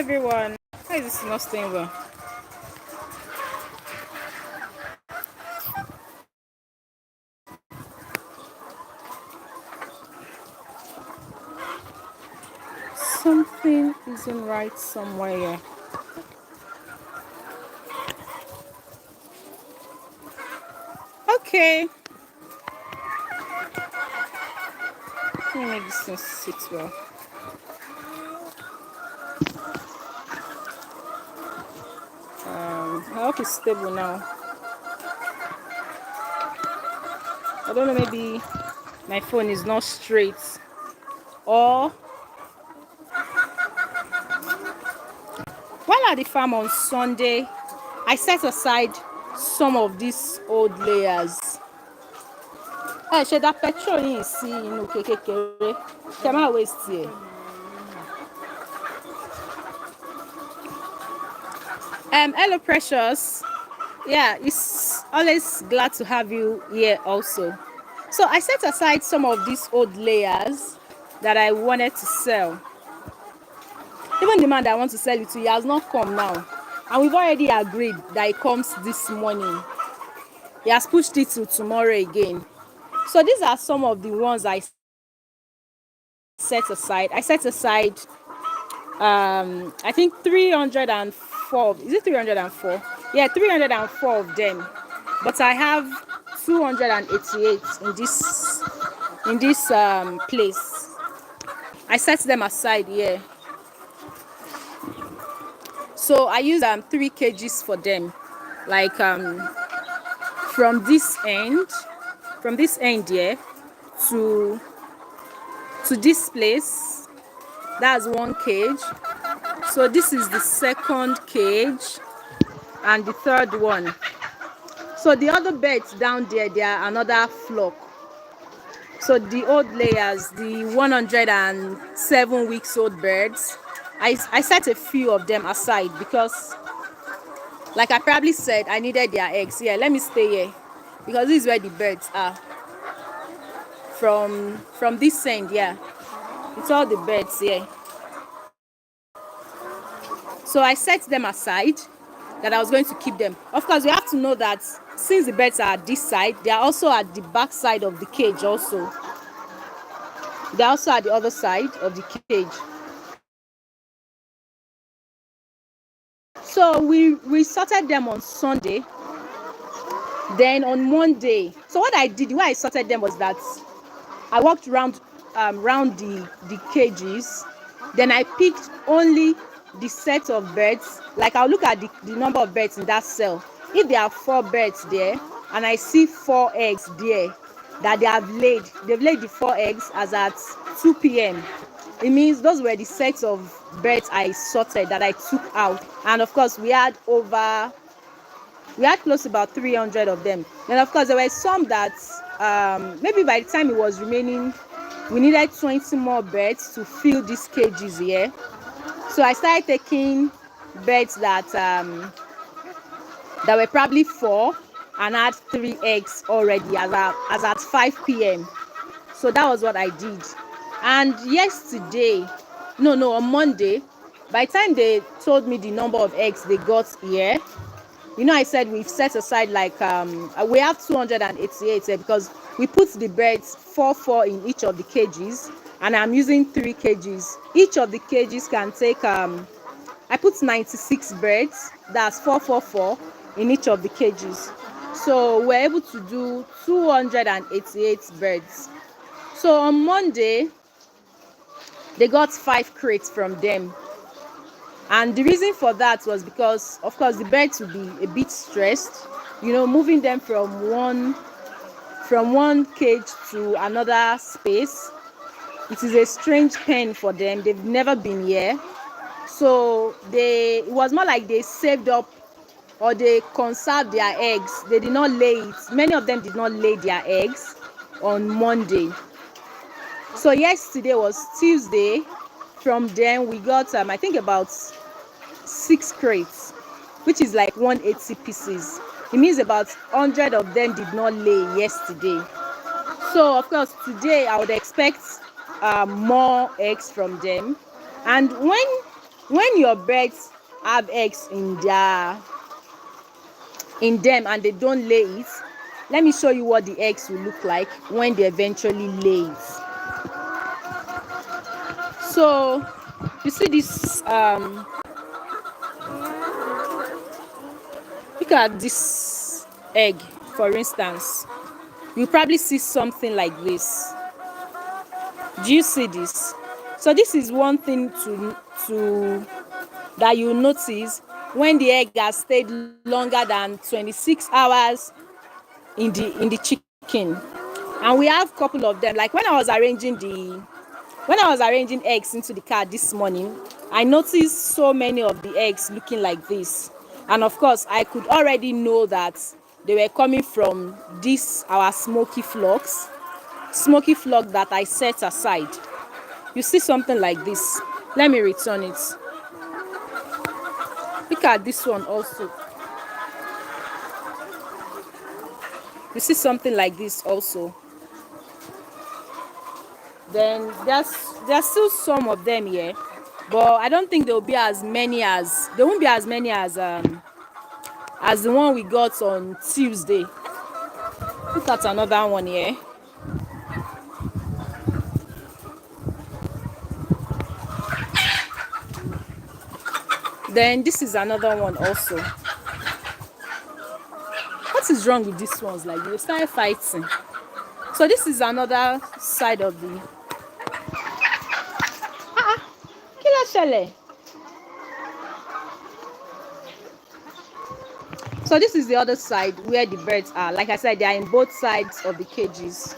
everyone. Why is this not staying well? Something isn't right somewhere here. Okay. Let me make this thing sit well. I hope it's stable now. I don't know, maybe my phone is not straight. Or while at the farm on Sunday, I set aside some of these old layers. Ẹ ṣe dá petrol yìí sí inú kékeré. Kẹ má waste ẹ̀. Hello, Precious. Yeah, it's always glad to have you here also. So I set aside some of these old layers that I wanted to sell. Even the man that I want to sell it to, he has not come now. And we've already agreed that he comes this morning. He has pushed it to tomorrow again. So these are some of the ones I set aside. I set aside, I think 304. Is it 304? Yeah, 304 of them. But I have 288 in this place. I set them aside here. So I use 3 kgs for them, like from this end here to this place. That's 1 cage. So this is the second cage and the third one. So the other beds down there, they are another flock. So the old layers, the 107 weeks old birds, I set a few of them aside because, like I probably said, I needed their eggs. Yeah, let me stay here because this is where the birds are. From this end, yeah, it's all the birds here. So I set them aside that I was going to keep them. Of course, we have to know that since the birds are at this side, they are also at the back side of the cage also. They're also at the other side of the cage. So we sorted them on Sunday. Then on Monday, so what I did, the way I sorted them was that I walked around the cages. Then I picked only the set of birds. Like I'll look at the number of birds in that cell. If there are 4 birds there and I see 4 eggs there that they've laid the 4 eggs as at 2 p.m. It means those were the sets of birds I sorted that I took out. And of course we had close to about 300 of them. Then of course there were some that maybe by the time it was remaining, we needed 20 more birds to fill these cages here. So I started taking birds that were probably 4 and had 3 eggs already as at 5 p.m. So that was what I did. And on Monday, by the time they told me the number of eggs they got here, I said we've set aside like we have 288 here because we put the birds 4 in each of the cages, and I'm using 3 cages. Each of the cages can take I put 96 birds. That's 4 in each of the cages. So we're able to do 288 birds. So on Monday, they got 5 crates from them. And the reason for that was because, of course, the birds would be a bit stressed, moving them from one cage to another space. It is a strange pen for them. They've never been here. So it was more like they saved up or they conserved their eggs. They did not lay it. Many of them did not lay their eggs on Monday. So yesterday was Tuesday. From them we got I think about 6 crates, which is like 180 pieces. It means about 100 of them did not lay yesterday. So of course today I would expect more eggs from them. And when when your birds have eggs in them and they don't lay it, let me show you what the eggs will look like when they eventually lay it. So you see this, look at this egg, for instance. You probably see something like this. Do you see this? So this is one thing to that you notice when the egg has stayed longer than 26 hours in the chicken. And we have a couple of them. Like when I was arranging eggs into the car this morning, I noticed so many of the eggs looking like this. And of course, I could already know that they were coming from this our smoky flock that I set aside. You see something like this. Let me return it. Look at this one also. You see something like this also. Then there's still some of them here, but I don't think there won't be as many as the one we got on Tuesday. Look at another one here. Then this is another one also. What is wrong with these ones? Like they started fighting. So this is another side of the Kila Shele. So this is the other side where the birds are. Like I said, they are in both sides of the cages.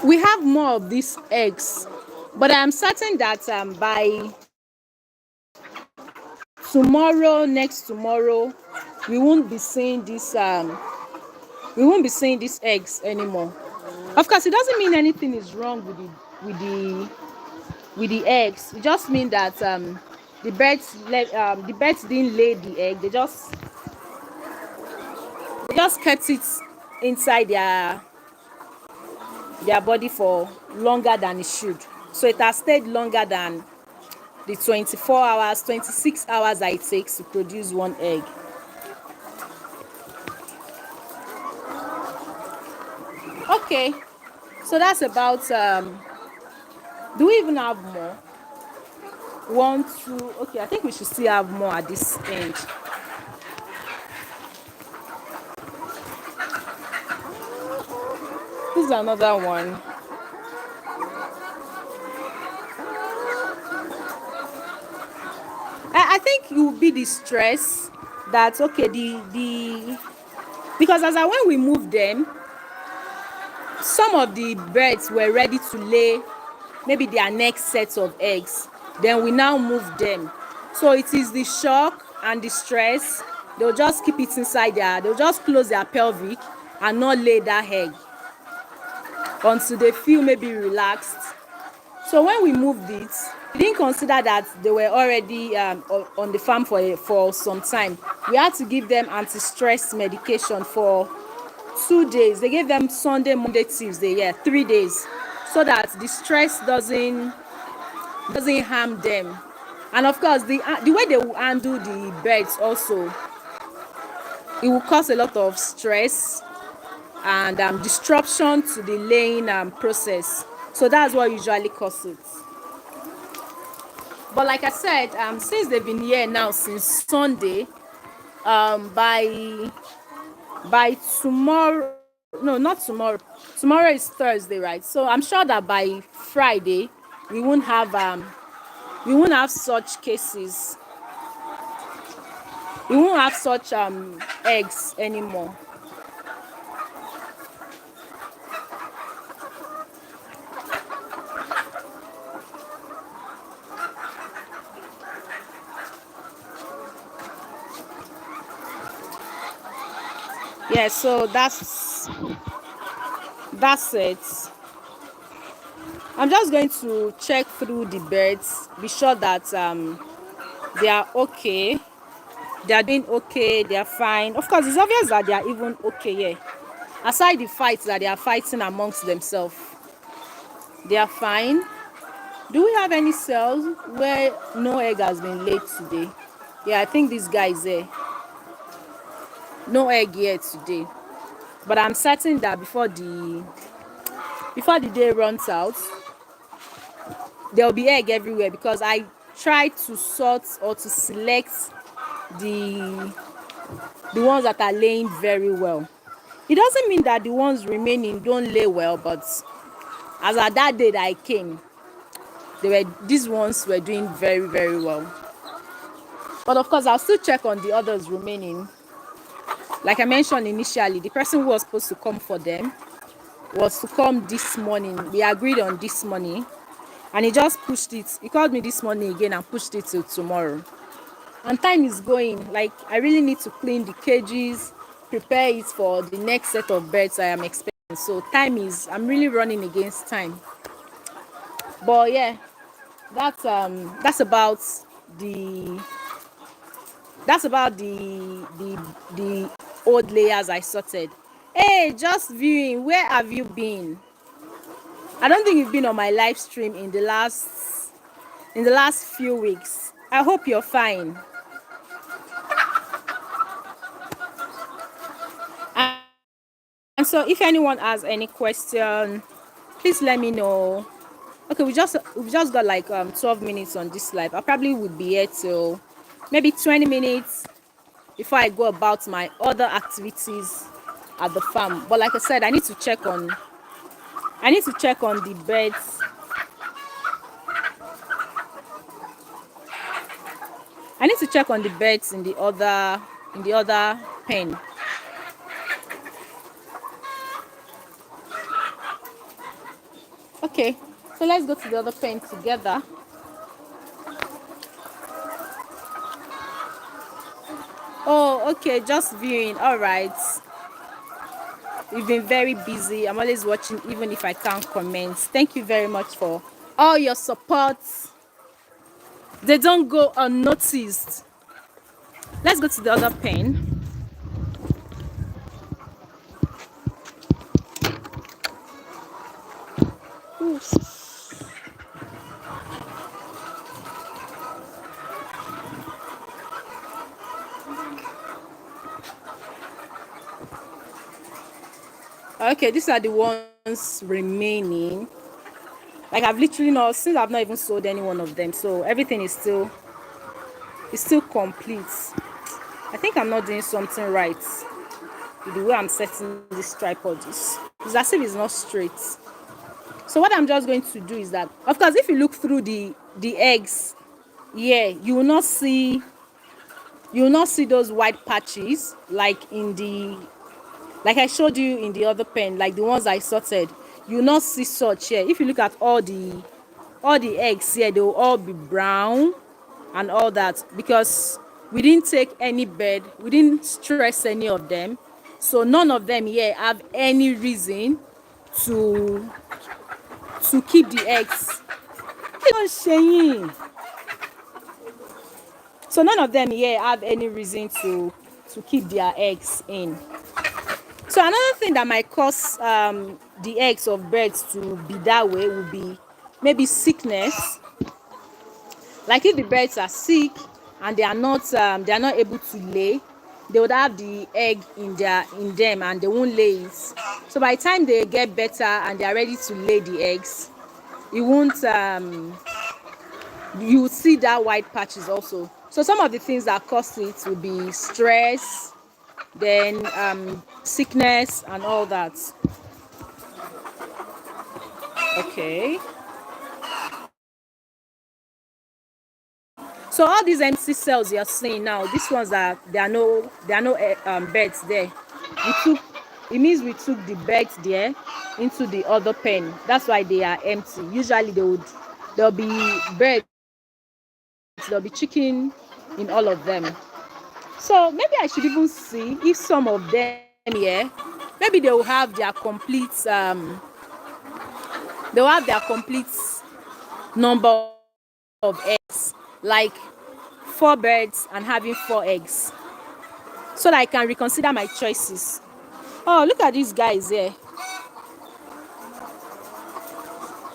We have more of these eggs, but I am certain that by tomorrow, next tomorrow, we won't be seeing these eggs anymore. Of course, it doesn't mean anything is wrong with the eggs. It just means that the birds didn't lay the egg. They just kept it inside their body for longer than it should. So it has stayed longer than the 24 hours, 26 hours that it takes to produce one egg. Okay, so that's about do we even have more? 1, 2, okay, I think we should still have more at this end. This is another one. I think it will be the stress that okay because when we moved them, some of the birds were ready to lay maybe their next set of eggs. Then we now move them. So it is the shock and the stress. They'll just keep it inside they'll just close their pelvic and not lay that egg until they feel maybe relaxed. So when we moved it, we didn't consider that they were already on the farm for some time. We had to give them anti-stress medication for 2 days. They gave them Sunday, Monday, Tuesday, 3 days, so that the stress doesn't harm them. And of course, the way they will handle the birds also, it will cause a lot of stress and disruption to the laying process. So that's what usually causes it. But like I said, since they've been here now since Sunday, by tomorrow, no, not tomorrow. Tomorrow is Thursday, right? So I'm sure that by Friday we won't have such cases. We won't have such eggs anymore. Yeah, so that's it. I'm just going to check through the birds, be sure that they are okay, they are doing okay, they are fine. Of course, it's obvious that they are even okay here. Aside the fights that they are fighting amongst themselves, they are fine. Do we have any cells where no egg has been laid today? Yeah, I think this guy is there. No egg yet today. But I'm certain that before the day runs out, there'll be egg everywhere, because I tried to sort or to select the ones that are laying very well. It doesn't mean that the ones remaining don't lay well, but as at that day that I came, these ones were doing very, very well. But of course, I'll still check on the others remaining. Like I mentioned initially, the person who was supposed to come for them was to come this morning. We agreed on this morning, and he just pushed it. He called me this morning again and pushed it till tomorrow. And time is going. Like, I really need to clean the cages, prepare it for the next set of birds I am expecting. So I'm really running against time. But yeah, that's about the the old layers I sorted. Hey, just viewing, where have you been? I don't think you've been on my live stream in the last few weeks. I hope you're fine. And so if anyone has any question, please let me know. Okay, we've just got like 12 minutes on this live. I probably would be here till maybe 20 minutes before I go about my other activities at the farm. But like I said, I need to check on the birds. I need to check on the birds in the other pen. Okay, so let's go to the other pen together. Oh, okay, just viewing. All right. We've been very busy. I'm always watching, even if I can't comment. Thank you very much for all your support. They don't go unnoticed. Let's go to the other pen. Oof. Okay, these are the ones remaining. Like, I've not even sold any one of them, so everything is still complete. I think I'm not doing something right with the way I'm setting this tripod. It's as if it's not straight. So what I'm just going to do is that, of course, if you look through the eggs, yeah, you will not see those white patches like I showed you in the other pen, like the ones I sorted. You will not see such here. If you look at all the eggs here, they will all be brown and all that, because we didn't take any bird, we didn't stress any of them, so none of them here have any reason to keep the eggs. So none of them here have any reason to keep their eggs in. So another thing that might cause the eggs of birds to be that way would be maybe sickness. Like if the birds are sick and they are not able to lay, they would have the egg in them and they won't lay it. So by the time they get better and they are ready to lay the eggs, it won't you would see that white patches also. So some of the things that cause it will be stress, then sickness and all that. Okay, so all these empty cells you're seeing now, these ones there are no birds there. It means we took the birds there into the other pen. That's why they are empty. Usually there'll be birds, there'll be chicken in all of them. So maybe I should even see if some of them here, maybe they will have their complete number of eggs, like 4 birds and having 4 eggs, so that I can reconsider my choices. Oh, look at these guys here.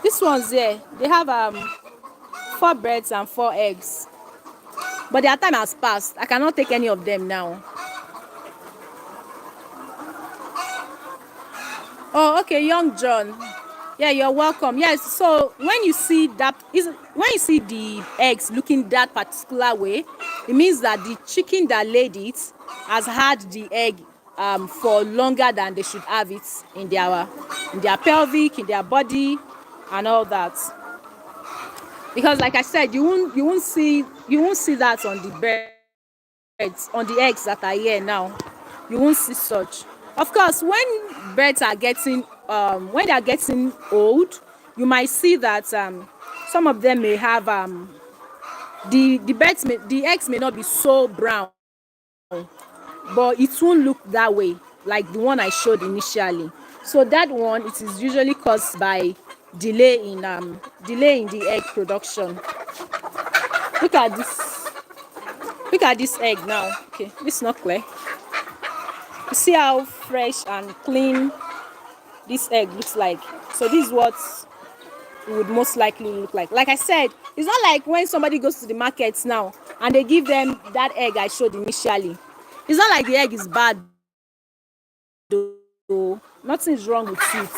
These ones here, they have 4 breads and 4 eggs. But their time has passed. I cannot take any of them now. Oh, okay, young John. Yeah, you're welcome. Yes, so when you see when you see the eggs looking that particular way, it means that the chicken that laid it has had the egg for longer than they should have it in their pelvic, in their body, and all that. Because, like I said, you won't see that on the birds, on the eggs that are here now. You won't see such. Of course, when birds are getting when they are getting old, you might see that some of them may have the eggs may not be so brown, but it won't look that way like the one I showed initially. So that one, it is usually caused by delay in the egg production. Look at this. Look at this egg now. Okay, this is not clear. You see how fresh and clean this egg looks like. So this is what it would most likely look like. Like I said, it's not like when somebody goes to the markets now and they give them that egg I showed initially. It's not like the egg is bad though. Nothing is wrong with it.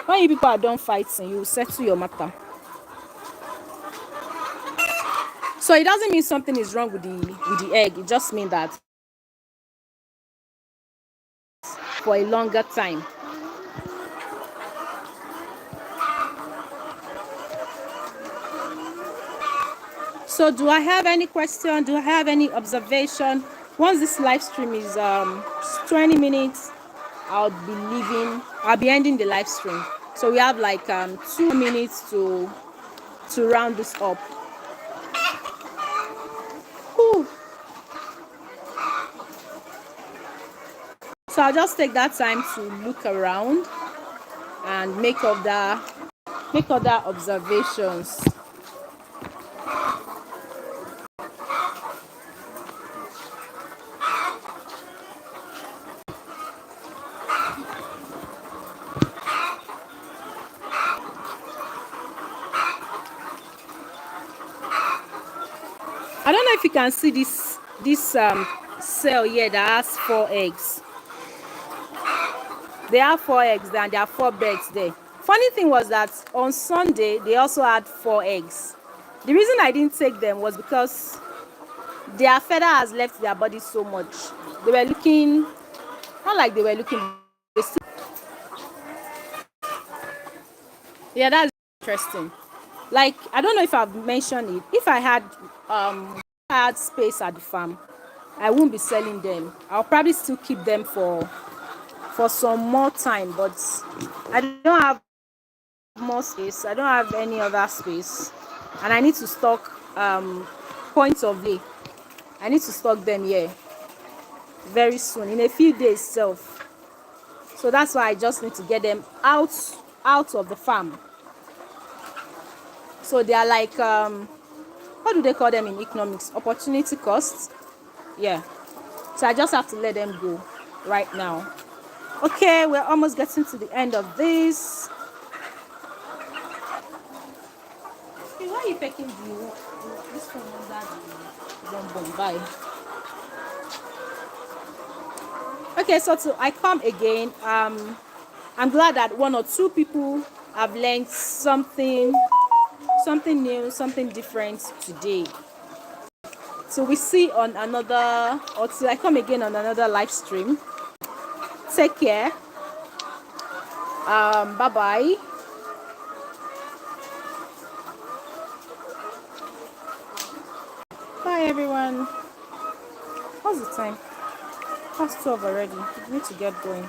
When you people are done fighting, you settle your matter. So it doesn't mean something is wrong with the egg. It just means that for a longer time. So do I have any question? Do I have any observation? Once this live stream is 20 minutes, I'll be ending the live stream. So we have like 2 minutes to round this up. Whew. So I'll just take that time to look around and make other observations. I don't know if you can see this cell here that has 4 eggs. They have 4 eggs there and there are 4 birds there. Funny thing was that on Sunday they also had 4 eggs. The reason I didn't take them was because their feather has left their body so much. They were looking, not like they were looking, yeah, that's interesting. Like, I don't know if I've mentioned it. If I had space at the farm, I won't be selling them. I'll probably still keep them for some more time, but I don't have more space. I don't have any other space, and I need to stock points of lay. I need to stock them here very soon, in a few days self. So that's why I just need to get them out of the farm. So they are like what do they call them in economics? Opportunity costs. Yeah. So I just have to let them go right now. Okay, we're almost getting to the end of this. Hey, why are you picking this one under the bonbon? Bye. Okay, so I come again. I'm glad that 1 or 2 people have learned something new, something different today. So we see on another, or till I come again on another live stream. Take care. Bye bye. Bye everyone. What's the time? Past 12 already. We need to get going.